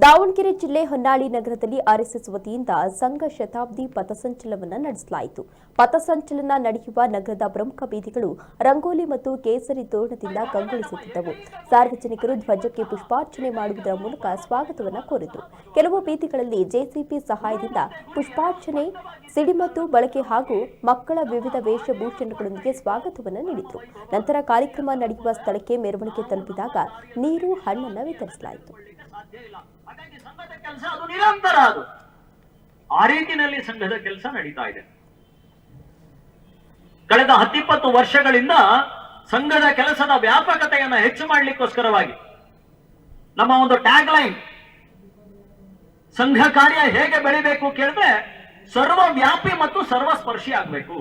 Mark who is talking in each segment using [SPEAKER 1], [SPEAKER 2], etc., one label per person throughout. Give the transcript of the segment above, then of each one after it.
[SPEAKER 1] ದಾವಣಗೆರೆ ಜಿಲ್ಲೆ ಹೊನ್ನಾಳಿ ನಗರದಲ್ಲಿ ಆರ್ಎಸ್ಎಸ್ ವತಿಯಿಂದ ಸಂಘ ಶತಾಬ್ದಿ ಪಥಸಂಚಲನವನ್ನು ನಡೆಸಲಾಯಿತು. ಪಥಸಂಚಲನ ನಡೆಯುವ ನಗರದ ಪ್ರಮುಖ ಬೀದಿಗಳು ರಂಗೋಲಿ ಮತ್ತು ಕೇಸರಿ ತೋರಣದಿಂದ ಕಂಗೊಳಿಸುತ್ತಿದ್ದವು. ಸಾರ್ವಜನಿಕರು ಧ್ವಜಕ್ಕೆ ಪುಷ್ಪಾರ್ಚನೆ ಮಾಡುವುದರ ಮೂಲಕ ಸ್ವಾಗತವನ್ನು ಕೋರಿದರು. ಕೆಲವು ಬೀದಿಗಳಲ್ಲಿ ಜೆಸಿಬಿ ಸಹಾಯದಿಂದ ಪುಷ್ಪಾರ್ಚನೆ, ಸಿಡಿಮದ್ದು ಬಳಕೆ ಹಾಗೂ ಮಕ್ಕಳ ವಿವಿಧ ವೇಷಭೂಷಣಗಳೊಂದಿಗೆ ಸ್ವಾಗತವನ್ನು ನೀಡಿದರು. ನಂತರ ಕಾರ್ಯಕ್ರಮ ನಡೆಯುವ ಸ್ಥಳಕ್ಕೆ ಮೆರವಣಿಗೆ ತಲುಪಿದಾಗ ನೀರು, ಹಣ್ಣನ್ನು ವಿತರಿಸಲಾಯಿತು.
[SPEAKER 2] ಹಾಗಾಗಿ ಸಂಘದ ಕೆಲಸ ಅದು ನಿರಂತರ. ಅದು ಆ ರೀತಿಯಲ್ಲಿ ಸಂಘದ ಕೆಲಸ ನಡೀತಾ ಇದೆ. ಕಳೆದ 10-20 ವರ್ಷಗಳಿಂದ ಸಂಘದ ಕೆಲಸದ ವ್ಯಾಪಕತೆಯನ್ನು ಹೆಚ್ಚು ಮಾಡಲಿಕ್ಕೋಸ್ಕರವಾಗಿ ನಮ್ಮ ಒಂದು ಟ್ಯಾಗ್ ಲೈನ್ ಸಂಘ ಕಾರ್ಯ ಹೇಗೆ ಬೆಳಿಬೇಕು ಕೇಳಿದ್ರೆ ಸರ್ವವ್ಯಾಪಿ ಮತ್ತು ಸರ್ವಸ್ಪರ್ಶಿ ಆಗಬೇಕು.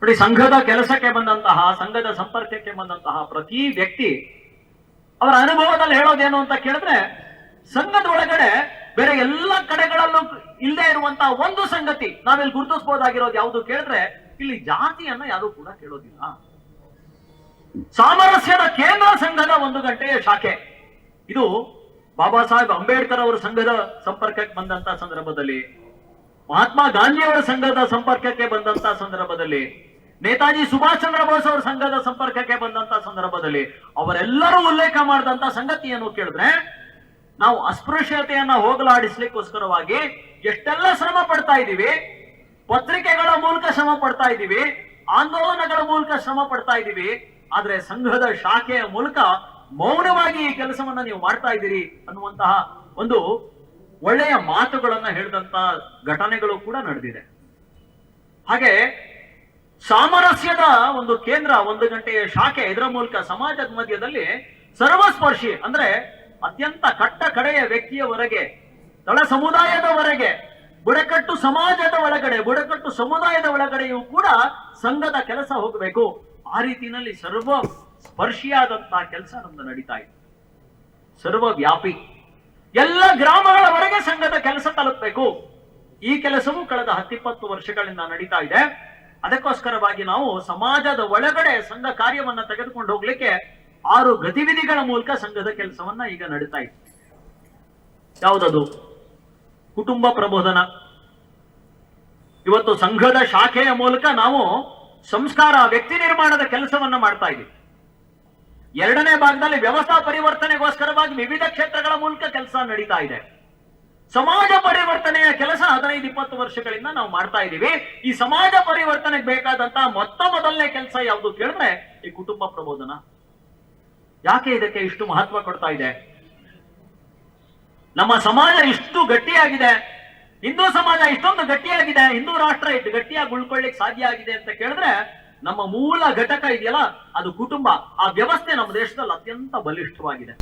[SPEAKER 2] ನೋಡಿ, ಸಂಘದ ಕೆಲಸಕ್ಕೆ ಬಂದಂತಹ, ಸಂಘದ ಸಂಪರ್ಕಕ್ಕೆ ಬಂದಂತಹ ಪ್ರತಿ ವ್ಯಕ್ತಿ ಅವರ ಅನುಭವದಲ್ಲಿ ಹೇಳೋದೇನು ಅಂತ ಕೇಳಿದ್ರೆ, ಸಂಘದ ಒಳಗಡೆ ಬೇರೆ ಎಲ್ಲ ಕಡೆಗಳಲ್ಲೂ ಇಲ್ಲದೆ ಇರುವಂತಹ ಒಂದು ಸಂಗತಿ ನಾವಿಲ್ಲಿ ಗುರುತಿಸಬಹುದಾಗಿರೋದು ಯಾವುದು ಕೇಳಿದ್ರೆ, ಇಲ್ಲಿ ಜಾತಿಯನ್ನ ಯಾರು ಕೂಡ ಕೇಳೋದಿಲ್ಲ. ಸಾಮರಸ್ಯದ ಕೇಂದ್ರ ಸಂಘದ 1 ಗಂಟೆಯ ಶಾಖೆ ಇದು ಬಾಬಾ ಸಾಹೇಬ್ ಅಂಬೇಡ್ಕರ್ ಅವರ ಸಂಘದ ಸಂಪರ್ಕಕ್ಕೆ ಬಂದಂತ ಸಂದರ್ಭದಲ್ಲಿ, ಮಹಾತ್ಮ ಗಾಂಧಿ ಅವರ ಸಂಘದ ಸಂಪರ್ಕಕ್ಕೆ ಬಂದಂತ ಸಂದರ್ಭದಲ್ಲಿ, ನೇತಾಜಿ ಸುಭಾಷ್ ಚಂದ್ರ ಬೋಸ್ ಅವರ ಸಂಘದ ಸಂಪರ್ಕಕ್ಕೆ ಬಂದಂತ ಸಂದರ್ಭದಲ್ಲಿ ಅವರೆಲ್ಲರೂ ಉಲ್ಲೇಖ ಮಾಡಿದಂತ ಸಂಗತಿ ಏನು ಕೇಳಿದ್ರೆ, ನಾವು ಅಸ್ಪೃಶ್ಯತೆಯನ್ನ ಹೋಗಲಾಡಿಸ್ಲಿಕ್ಕೋಸ್ಕರವಾಗಿ ಎಷ್ಟೆಲ್ಲ ಶ್ರಮ ಪಡ್ತಾ ಇದ್ದೀವಿ, ಪತ್ರಿಕೆಗಳ ಮೂಲಕ ಶ್ರಮ ಪಡ್ತಾ ಇದ್ದೀವಿ, ಆಂದೋಲನಗಳ ಮೂಲಕ ಶ್ರಮ ಪಡ್ತಾ ಇದ್ದೀವಿ, ಆದ್ರೆ ಸಂಘದ ಶಾಖೆಯ ಮೂಲಕ ಮೌನವಾಗಿ ಈ ಕೆಲಸವನ್ನ ನೀವು ಮಾಡ್ತಾ ಇದ್ದೀರಿ ಅನ್ನುವಂತಹ ಒಂದು ಒಳ್ಳೆಯ ಮಾತುಗಳನ್ನ ಹೇಳಿದಂತ ಘಟನೆಗಳು ಕೂಡ ನಡೆದಿದೆ. ಹಾಗೆ ಸಾಮರಸ್ಯದ ಒಂದು ಕೇಂದ್ರ 1 ಗಂಟೆಯ ಶಾಖೆ, ಇದರ ಮೂಲಕ ಸಮಾಜದ ಮಧ್ಯದಲ್ಲಿ ಸರ್ವಸ್ಪರ್ಶಿ ಅಂದ್ರೆ ಅತ್ಯಂತ ಕಟ್ಟ ಕಡೆಯ ವ್ಯಕ್ತಿಯವರೆಗೆ, ತಳ ಸಮುದಾಯದವರೆಗೆ, ಬುಡಕಟ್ಟು ಸಮಾಜದ ಒಳಗಡೆ, ಬುಡಕಟ್ಟು ಸಮುದಾಯದ ಒಳಗಡೆಯೂ ಕೂಡ ಸಂಘದ ಕೆಲಸ ಹೋಗಬೇಕು. ಆ ರೀತಿಯಲ್ಲಿ ಸರ್ವ ಸ್ಪರ್ಶಿಯಾದಂತಹ ಕೆಲಸ ನಮ್ದು ನಡೀತಾ ಇದೆ. ಸರ್ವವ್ಯಾಪಿ ಎಲ್ಲ ಗ್ರಾಮಗಳವರೆಗೆ ಸಂಘದ ಕೆಲಸ ತಲುಪಬೇಕು. ಈ ಕೆಲಸವು ಕಳೆದ 10-20 ವರ್ಷಗಳಿಂದ ನಡೀತಾ ಇದೆ. ಅದಕ್ಕೋಸ್ಕರವಾಗಿ ನಾವು ಸಮಾಜದ ಒಳಗಡೆ ಸಂಘ ಕಾರ್ಯವನ್ನ ತೆಗೆದುಕೊಂಡು ಹೋಗ್ಲಿಕ್ಕೆ 6 ಗತಿವಿಧಿಗಳ ಮೂಲಕ ಸಂಘದ ಕೆಲಸವನ್ನ ಈಗ ನಡೀತಾ ಇದೆ. ಯಾವುದದು? ಕುಟುಂಬ ಪ್ರಬೋಧನ. ಇವತ್ತು ಸಂಘದ ಶಾಖೆಯ ಮೂಲಕ ನಾವು ಸಂಸ್ಕಾರ, ವ್ಯಕ್ತಿ ನಿರ್ಮಾಣದ ಕೆಲಸವನ್ನ ಮಾಡ್ತಾ ಇದ್ದೀವಿ. 2ನೇ ಭಾಗದಲ್ಲಿ ವ್ಯವಸ್ಥಾ ಪರಿವರ್ತನೆಗೋಸ್ಕರವಾಗಿ ವಿವಿಧ ಕ್ಷೇತ್ರಗಳ ಮೂಲಕ ಕೆಲಸ ನಡೀತಾ ಇದೆ. ಸಮಾಜ ಪರಿವರ್ತನೆಯ ಕೆಲಸ 15-20 ವರ್ಷಗಳಿಂದ ನಾವು ಮಾಡ್ತಾ ಇದ್ದೀವಿ. ಈ ಸಮಾಜ ಪರಿವರ್ತನೆಗೆ ಬೇಕಾದಂತಹ ಮೊದಲನೇ ಕೆಲಸ ಯಾವುದು ಕೇಳಿದ್ರೆ ಈ ಕುಟುಂಬ ಪ್ರಬೋಧನ. ಯಾಕೆ ಇದಕ್ಕೆ ಇಷ್ಟು ಮಹತ್ವ ಕೊಡ್ತಾ ಇದೆ? ನಮ್ಮ ಸಮಾಜ ಇಷ್ಟು ಗಟ್ಟಿಯಾಗಿದೆ, ಹಿಂದೂ ಸಮಾಜ ಇಷ್ಟೊಂದು ಗಟ್ಟಿಯಾಗಿದೆ, ಹಿಂದೂ ರಾಷ್ಟ್ರ ಇಷ್ಟು ಗಟ್ಟಿಯಾಗಿ ಉಳ್ಕೊಳ್ಳಿಕ್ ಸಾಧ್ಯ ಆಗಿದೆ ಅಂತ ಕೇಳಿದ್ರೆ ನಮ್ಮ ಮೂಲ ಘಟಕ ಇದೆಯಲ್ಲ, ಅದು ಕುಟುಂಬ. ಆ ವ್ಯವಸ್ಥೆ ನಮ್ಮ ದೇಶದಲ್ಲಿ ಅತ್ಯಂತ ಬಲಿಷ್ಠವಾಗಿದೆ.